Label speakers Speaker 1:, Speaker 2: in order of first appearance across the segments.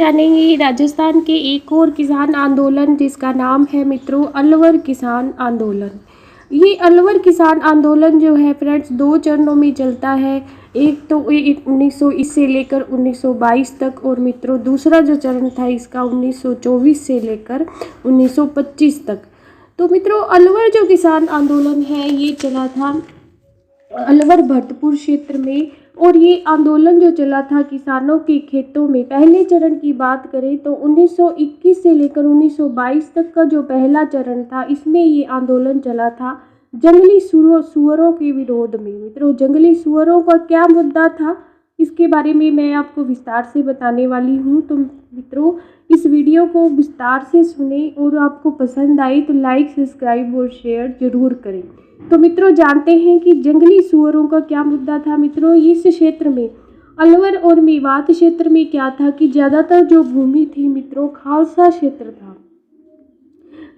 Speaker 1: जानेंगे राजस्थान के एक और किसान आंदोलन जिसका नाम है मित्रों अलवर किसान आंदोलन। ये अलवर किसान आंदोलन जो है फ्रेंड्स 2 चरणों में चलता है। एक तो 1920 से लेकर 1922 तक और मित्रों दूसरा जो चरण था इसका 1924 से लेकर 1925 तक। तो मित्रों अलवर जो किसान आंदोलन है ये चला था अलवर भरतपुर क्षेत्र में, और ये आंदोलन जो चला था किसानों के खेतों में। पहले चरण की बात करें तो 1921 से लेकर 1922 तक का जो पहला चरण था इसमें ये आंदोलन चला था जंगली सुअरों के विरोध में। मित्रों जंगली सुअरों का क्या मुद्दा था इसके बारे में मैं आपको विस्तार से बताने वाली हूँ। तो मित्रों इस वीडियो को विस्तार से सुने और आपको पसंद आए तो लाइक सब्सक्राइब और शेयर जरूर करें। तो मित्रों जानते हैं कि जंगली सुअरों का क्या मुद्दा था। मित्रों इस क्षेत्र में अलवर और मेवात क्षेत्र में क्या था कि ज़्यादातर जो भूमि थी मित्रों खालसा क्षेत्र था।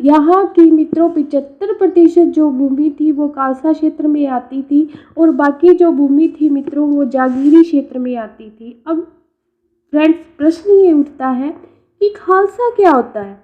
Speaker 1: यहाँ की मित्रों 75% जो भूमि थी वो खालसा क्षेत्र में आती थी और बाकी जो भूमि थी मित्रों वो जागीरी क्षेत्र में आती थी। अब फ्रेंड्स प्रश्न ये उठता है कि खालसा क्या होता है।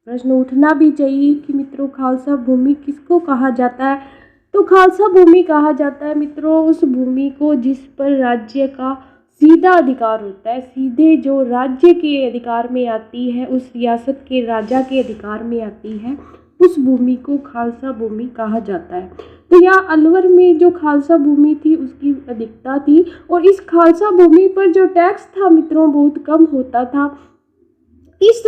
Speaker 1: प्रश्न उठना भी चाहिए कि मित्रों खालसा भूमि किसको कहा जाता है। तो खालसा भूमि कहा जाता है मित्रों उस भूमि को जिस पर राज्य का सीधा अधिकार होता है, सीधे जो राज्य के अधिकार में आती है, उस रियासत के राजा के अधिकार में आती है, उस भूमि को खालसा भूमि कहा जाता है। तो यहाँ अलवर में जो खालसा भूमि थी उसकी अधिकता थी और इस खालसा भूमि पर जो टैक्स था मित्रों बहुत कम होता था। इस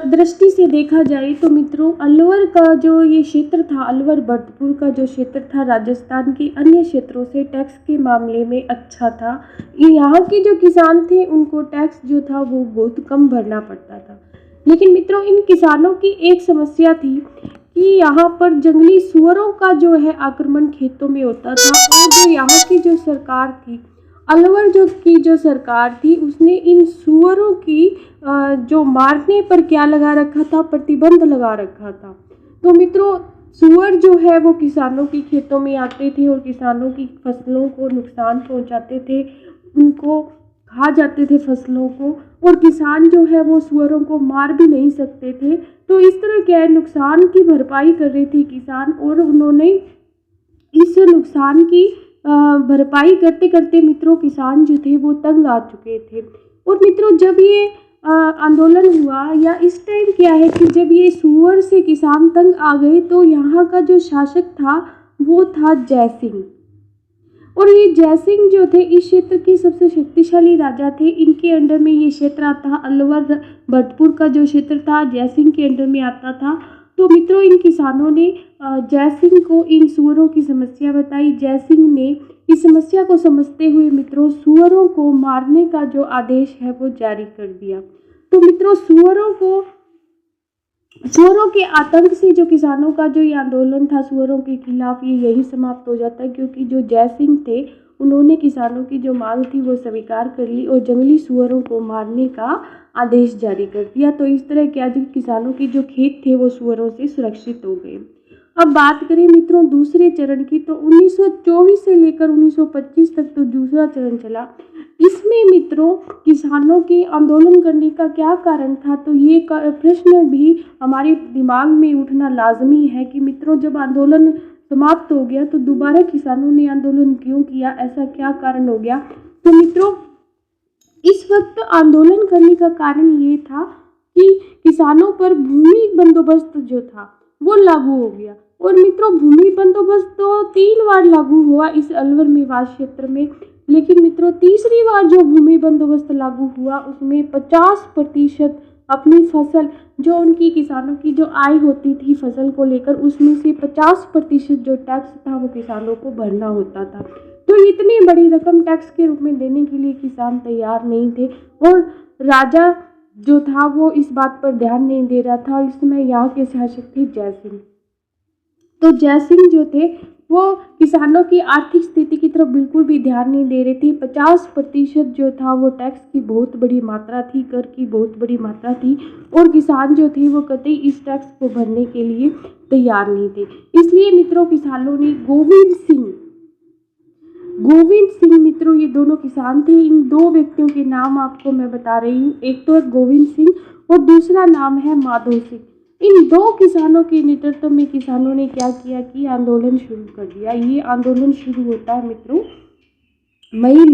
Speaker 1: दृष्टि से देखा जाए तो मित्रों अलवर का जो ये क्षेत्र था, अलवर भरतपुर का जो क्षेत्र था राजस्थान के अन्य क्षेत्रों से टैक्स के मामले में अच्छा था। यहाँ के जो किसान थे उनको टैक्स जो था वो बहुत कम भरना पड़ता था। लेकिन मित्रों इन किसानों की एक समस्या थी कि यहाँ पर जंगली सुअरों का जो है आक्रमण खेतों में होता था और जो यहाँ की जो सरकार थी अलवर जो सरकार थी उसने इन सुअरों की जो मारने पर क्या लगा रखा था, प्रतिबंध लगा रखा था। तो मित्रों सुअर जो है वो किसानों के खेतों में आते थे और किसानों की फसलों को नुकसान पहुंचाते थे, उनको खा जाते थे फसलों को, और किसान जो है वो सुअरों को मार भी नहीं सकते थे। तो इस तरह क्या नुकसान की भरपाई कर रहे थे किसान, और उन्होंने इस नुकसान की भरपाई करते करते मित्रों किसान जो थे वो तंग आ चुके थे। और मित्रों जब ये आंदोलन हुआ या इस टाइम क्या है कि जब ये सुअर से किसान तंग आ गए तो यहाँ का जो शासक था वो था जयसिंह। और ये जयसिंह जो थे इस क्षेत्र के सबसे शक्तिशाली राजा थे। इनके अंडर में ये क्षेत्र आता अलवर भरतपुर का जो क्षेत्र था जयसिंह के अंडर में आता था। तो मित्रों इन किसानों ने जयसिंह को इन सुअरों की समस्या बताई। जयसिंह ने इस समस्या को समझते हुए मित्रों सुअरों को मारने का जो आदेश है वो जारी कर दिया। तो मित्रों सुअरों के आतंक से जो किसानों का जो ये आंदोलन था सुअरों के खिलाफ ये यही समाप्त हो जाता है, क्योंकि जो जयसिंह थे उन्होंने किसानों की जो मांग थी वो स्वीकार कर ली और जंगली सुअरों को मारने का आदेश जारी कर दिया। तो इस तरह क्या जो किसानों के जो खेत थे वो सुअरों से सुरक्षित हो गए। अब बात करें मित्रों दूसरे चरण की तो 1924 से लेकर 1925 तक तो दूसरा चरण चला। इसमें मित्रों किसानों के आंदोलन करने का क्या कारण था, तो ये प्रश्न भी हमारे दिमाग में उठना लाजमी है कि मित्रों जब आंदोलन समाप्त हो गया तो दोबारा किसानों ने आंदोलन क्यों किया, ऐसा क्या कारण हो गया। तो मित्रों इस वक्त आंदोलन करने का कारण ये था कि किसानों पर भूमि बंदोबस्त जो था वो लागू हो गया। और मित्रों भूमि बंदोबस्त तो 3 बार लागू हुआ इस अलवर मेवात क्षेत्र में, लेकिन मित्रों तीसरी बार जो भूमि बंदोबस्त लागू हुआ उसमें 50% अपनी फसल जो उनकी किसानों की जो आय होती थी फसल को लेकर उसमें से 50% जो टैक्स था वो किसानों को भरना होता था। तो इतनी बड़ी रकम टैक्स के रूप में देने के लिए किसान तैयार नहीं थे और राजा जो था वो इस बात पर ध्यान नहीं दे रहा था। इस समय यहाँ के शासक थे जयसिंह। तो जयसिंह जो थे वो किसानों की आर्थिक स्थिति की तरफ बिल्कुल भी ध्यान नहीं दे रहे थे। 50% जो था वो टैक्स की बहुत बड़ी मात्रा थी, कर की बहुत बड़ी मात्रा थी, और किसान जो थे वो कतई इस टैक्स को भरने के लिए तैयार नहीं थे। इसलिए मित्रों किसानों ने गोविंद सिंह मित्रों ये दोनों किसान थे। इन दो व्यक्तियों के नाम आपको मैं बता रही हूँ, एक तो है गोविंद सिंह और दूसरा नाम है माधो सिंह। इन दो किसानों के नेतृत्व में किसानों ने क्या किया कि आंदोलन शुरू कर दिया। ये आंदोलन शुरू होता है मित्रों मई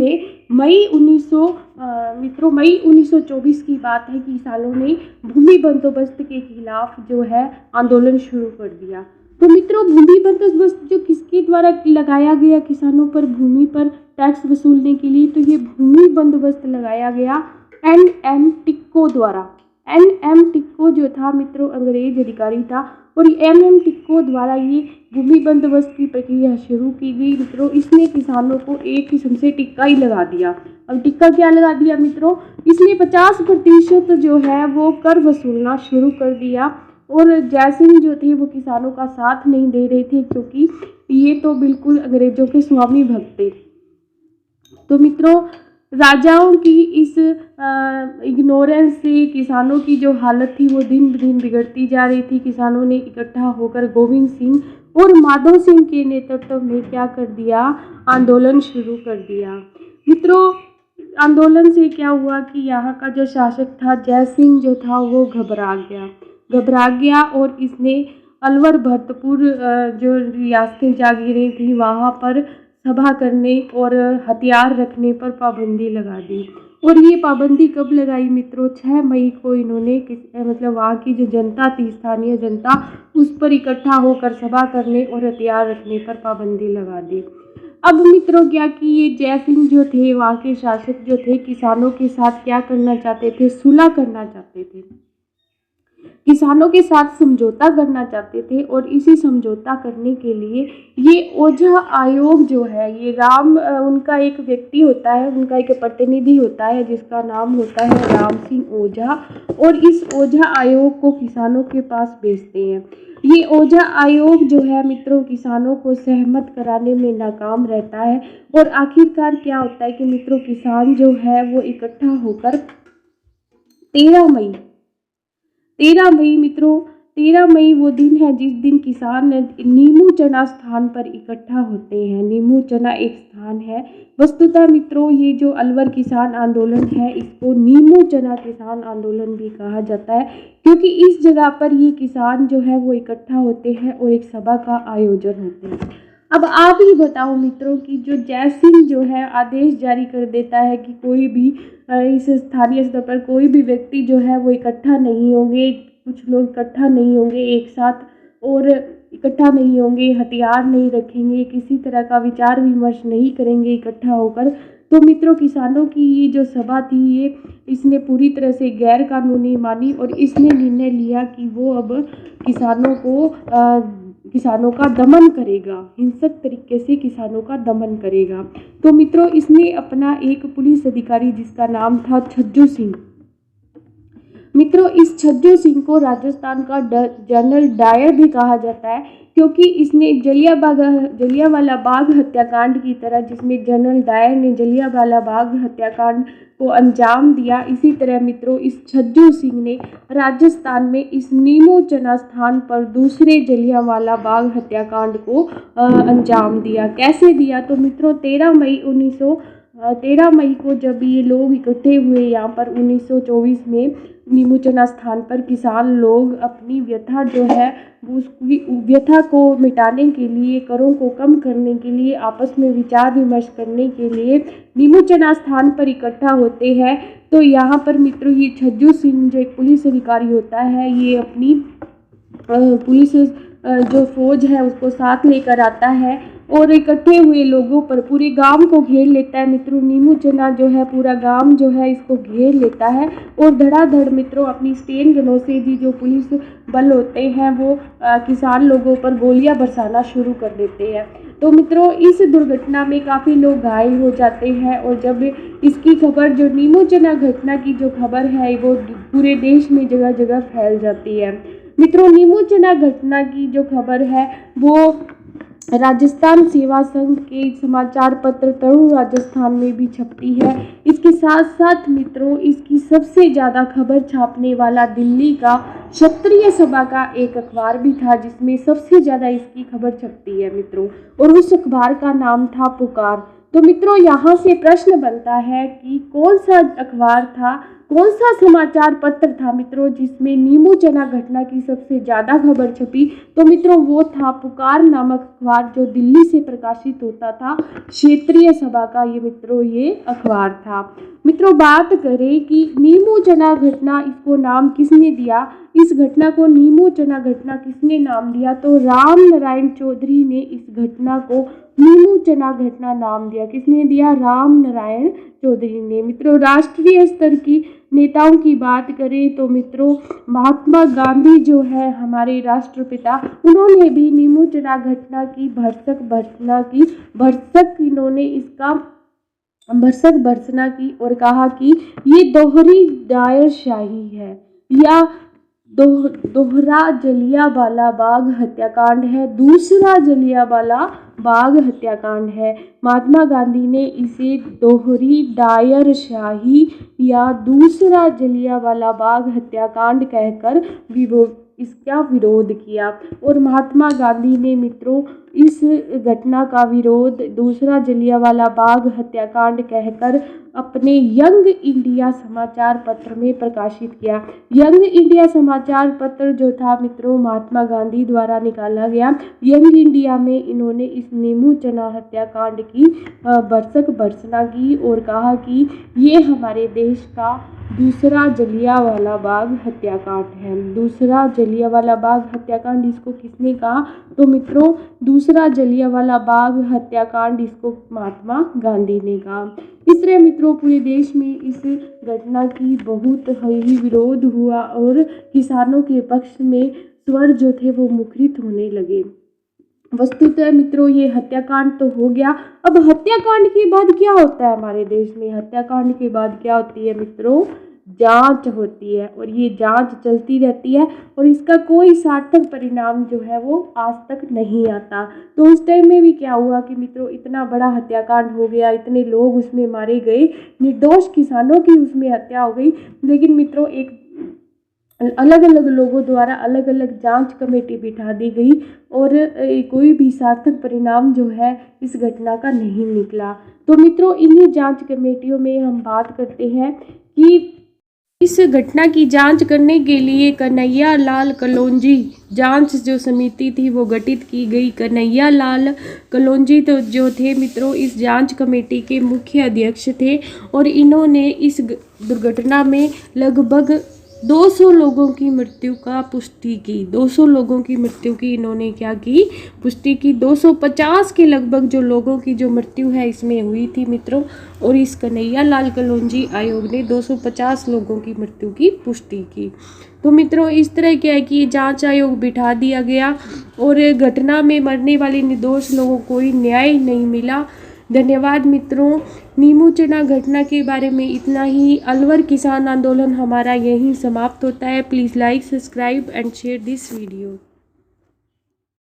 Speaker 1: 1924 की बात है कि किसानों ने भूमि बंदोबस्त के खिलाफ जो है आंदोलन शुरू कर दिया। तो मित्रों भूमि बंदोबस्त जो किसके द्वारा लगाया गया किसानों पर भूमि पर टैक्स वसूलने के लिए, तो ये भूमि बंदोबस्त लगाया गया एन.एम. टिक्को द्वारा। एन.एम. टिक्को जो था मित्रों अंग्रेज अधिकारी था और एन.एम. टिक्को द्वारा ये भूमि बंदोबस्त की प्रक्रिया शुरू की गई मित्रों। इसने किसानों को एक किस्म से टिक्का ही लगा दिया। अब टिक्का क्या लगा दिया मित्रों, इसने 50% जो है वो कर वसूलना शुरू कर दिया। और जयसिंह जो थे वो किसानों का साथ नहीं दे रहे थे, क्योंकि ये तो बिल्कुल अंग्रेजों के स्वामी भक्त थे। तो मित्रों राजाओं की इस इग्नोरेंस से किसानों की जो हालत थी वो दिन ब दिन बिगड़ती जा रही थी। किसानों ने इकट्ठा होकर गोविंद सिंह और माधो सिंह के नेतृत्व में क्या कर दिया, आंदोलन शुरू कर दिया। मित्रों आंदोलन से क्या हुआ कि यहाँ का जो शासक था जयसिंह जो था वो घबरा गया और इसने अलवर भरतपुर जो रियासतें जागीरें थी वहाँ पर सभा करने और हथियार रखने पर पाबंदी लगा दी। और ये पाबंदी कब लगाई मित्रों, 6 मई को इन्होंने मतलब वहाँ की जो जनता थी, स्थानीय जनता, उस पर इकट्ठा होकर सभा करने और हथियार रखने पर पाबंदी लगा दी। अब मित्रों क्या कि ये जयसिंह जो थे वहाँ के शासक जो थे किसानों के साथ क्या करना चाहते थे, सुलह करना चाहते थे, किसानों के साथ समझौता करना चाहते थे। और इसी समझौता करने के लिए ये ओझा आयोग जो है, ये उनका एक व्यक्ति होता है, उनका एक प्रतिनिधि होता है जिसका नाम होता है राम सिंह ओझा। और इस ओझा आयोग को किसानों के पास भेजते हैं। ये ओझा आयोग जो है मित्रों किसानों को सहमत कराने में नाकाम रहता है। और आखिरकार क्या होता है कि मित्रों किसान जो है वो इकट्ठा होकर 13 मई मित्रों 13 मई वो दिन है जिस दिन किसान नीमू चना स्थान पर इकट्ठा होते हैं। नीमू चना एक स्थान है। वस्तुतः मित्रों ये जो अलवर किसान आंदोलन है इसको नीमू चना किसान आंदोलन भी कहा जाता है, क्योंकि इस जगह पर ये किसान जो है वो इकट्ठा होते हैं और एक सभा का आयोजन होते हैं। अब आप ही बताओ मित्रों कि जो जयसिंह जो है आदेश जारी कर देता है कि कोई भी इस स्थानीय स्तर पर कोई भी व्यक्ति जो है वो इकट्ठा नहीं होंगे, कुछ लोग इकट्ठा नहीं होंगे एक साथ, और इकट्ठा नहीं होंगे, हथियार नहीं रखेंगे, किसी तरह का विचार विमर्श नहीं करेंगे इकट्ठा होकर। तो मित्रों किसानों की ये जो सभा थी ये इसने पूरी तरह से गैर कानूनी मानी और इसने निर्णय लिया कि वो अब किसानों का दमन करेगा, हिंसक तरीके से किसानों का दमन करेगा। तो मित्रों इसने अपना एक पुलिस अधिकारी जिसका नाम था छज्जू सिंह, मित्रों इस छज्जू सिंह को राजस्थान का जनरल डायर भी कहा जाता है, क्योंकि इसने जलियांवाला बाग हत्याकांड की तरह जिसमें जनरल डायर ने जलियांवाला बाग हत्याकांड को अंजाम दिया, इसी तरह मित्रों इस छज्जू सिंह ने राजस्थान में इस नीमू चना स्थान पर दूसरे जलियांवाला बाग हत्याकांड को अंजाम दिया। कैसे दिया, तो मित्रों 13 मई को जब ये लोग इकट्ठे हुए यहाँ पर 1924 में नीमू चना स्थान पर, किसान लोग अपनी व्यथा जो है उसकी व्यथा को मिटाने के लिए, करों को कम करने के लिए, आपस में विचार विमर्श करने के लिए नीमू चना स्थान पर इकट्ठा होते हैं। तो यहाँ पर मित्रों ये छज्जू सिंह जो एक पुलिस अधिकारी होता है ये अपनी पुलिस जो फौज है उसको साथ लेकर आता है और इकट्ठे हुए लोगों पर पूरे गांव को घेर लेता है। मित्रों नीमू चना जो है पूरा गांव जो है इसको घेर लेता है और धड़ाधड़ मित्रों अपनी स्टेन गनों से भी जो पुलिस बल होते हैं वो किसान लोगों पर गोलियां बरसाना शुरू कर देते हैं। तो मित्रों इस दुर्घटना में काफ़ी लोग घायल हो जाते हैं और जब इसकी खबर, जो नीमू चना घटना की जो खबर है वो पूरे देश में जगह जगह फैल जाती है। मित्रों नीमू चना घटना की जो खबर है वो राजस्थान सेवा संघ के समाचार पत्र तरुण राजस्थान में भी छपती है। इसके साथ साथ मित्रों इसकी सबसे ज़्यादा खबर छापने वाला दिल्ली का क्षत्रिय सभा का एक अखबार भी था जिसमें सबसे ज़्यादा इसकी खबर छपती है मित्रों, और उस अखबार का नाम था पुकार। तो मित्रों यहाँ से प्रश्न बनता है कि कौन सा अखबार था, कौन सा समाचार पत्र था मित्रों जिसमें नीमू चना घटना की सबसे ज़्यादा खबर छपी। तो मित्रों वो था पुकार नामक अखबार, जो दिल्ली से प्रकाशित होता था, क्षेत्रीय सभा का ये मित्रों ये अखबार था। मित्रों बात करें कि नीमू चना घटना, इसको नाम किसने दिया, इस घटना को नीमू चना घटना किसने नाम दिया, तो राम नारायण चौधरी ने इस घटना को नीमू चना घटना नाम दिया। किसने दिया, राम नारायण चौधरी ने। मित्रों राष्ट्रीय स्तर की नेताओं की बात करें तो मित्रों महात्मा गांधी जो है हमारे राष्ट्रपिता, उन्होंने भी नीमू चना घटना की भरसक इन्होंने इसका भरसक भर्त्सना की और कहा कि ये दोहरी दायरशाही है या दोहरा जलियांवाला बाग हत्याकांड है, दूसरा जलियांवाला बाग हत्याकांड है। महात्मा गांधी ने इसे दोहरी दायरशाही या दूसरा जलियांवाला बाग हत्याकांड कहकर इसका विरोध किया। और महात्मा गांधी ने मित्रों इस घटना का विरोध दूसरा जलियांवाला बाग हत्याकांड कहकर अपने यंग इंडिया समाचार पत्र में प्रकाशित किया। यंग इंडिया समाचार पत्र जो था मित्रों महात्मा गांधी द्वारा निकाला गया। यंग इंडिया में इन्होंने इस नीमू चना हत्याकांड की भरसक भर्त्सना की और कहा कि ये हमारे देश का दूसरा जलियांवाला बाग हत्याकांड है। दूसरा जलियांवाला बाग हत्याकांड इसको किसने कहा, तो मित्रों दूसरा जलियांवाला बाग हत्याकांड इसको महात्मा गांधी ने कहा। इस तरह मित्रों पूरे देश में इस घटना की बहुत ही विरोध हुआ और किसानों के पक्ष में स्वर जो थे वो मुखरित होने लगे। वस्तुतः मित्रों ये हत्याकांड तो हो गया। अब हत्याकांड के बाद क्या होता है हमारे देश में, हत्याकांड के बाद क्या होती है मित्रों, जांच होती है और ये जांच चलती रहती है और इसका कोई सार्थक परिणाम जो है वो आज तक नहीं आता। तो उस टाइम में भी क्या हुआ कि मित्रों इतना बड़ा हत्याकांड हो गया, इतने लोग उसमें मारे गए, निर्दोष किसानों की उसमें हत्या हो गई, लेकिन मित्रों एक अलग अलग लोगों द्वारा अलग अलग जांच कमेटी बिठा दी गई और कोई भी सार्थक परिणाम जो है इस घटना का नहीं निकला। तो मित्रों इन्हीं जांच कमेटियों में हम बात करते हैं कि इस घटना की जांच करने के लिए कन्हैया लाल कलौंजी जांच जो समिति थी वो गठित की गई। कन्हैया लाल कलौंजी तो जो थे मित्रों इस जांच कमेटी के मुख्य अध्यक्ष थे और इन्होंने इस दुर्घटना में लगभग 200 लोगों की मृत्यु का पुष्टि की। 200 लोगों की मृत्यु की इन्होंने क्या की, पुष्टि की। 250 के लगभग जो लोगों की जो मृत्यु है इसमें हुई थी मित्रों, और इस कन्हैया लाल कलौंजी आयोग ने 250 लोगों की मृत्यु की पुष्टि की। तो मित्रों इस तरह क्या है कि जांच आयोग बिठा दिया गया और घटना में मरने वाले निर्दोष लोगों को कोई न्याय नहीं मिला। धन्यवाद मित्रों। नीमू चना घटना के बारे में इतना ही। अलवर किसान आंदोलन हमारा यहीं समाप्त होता है। Please like, subscribe and share this video.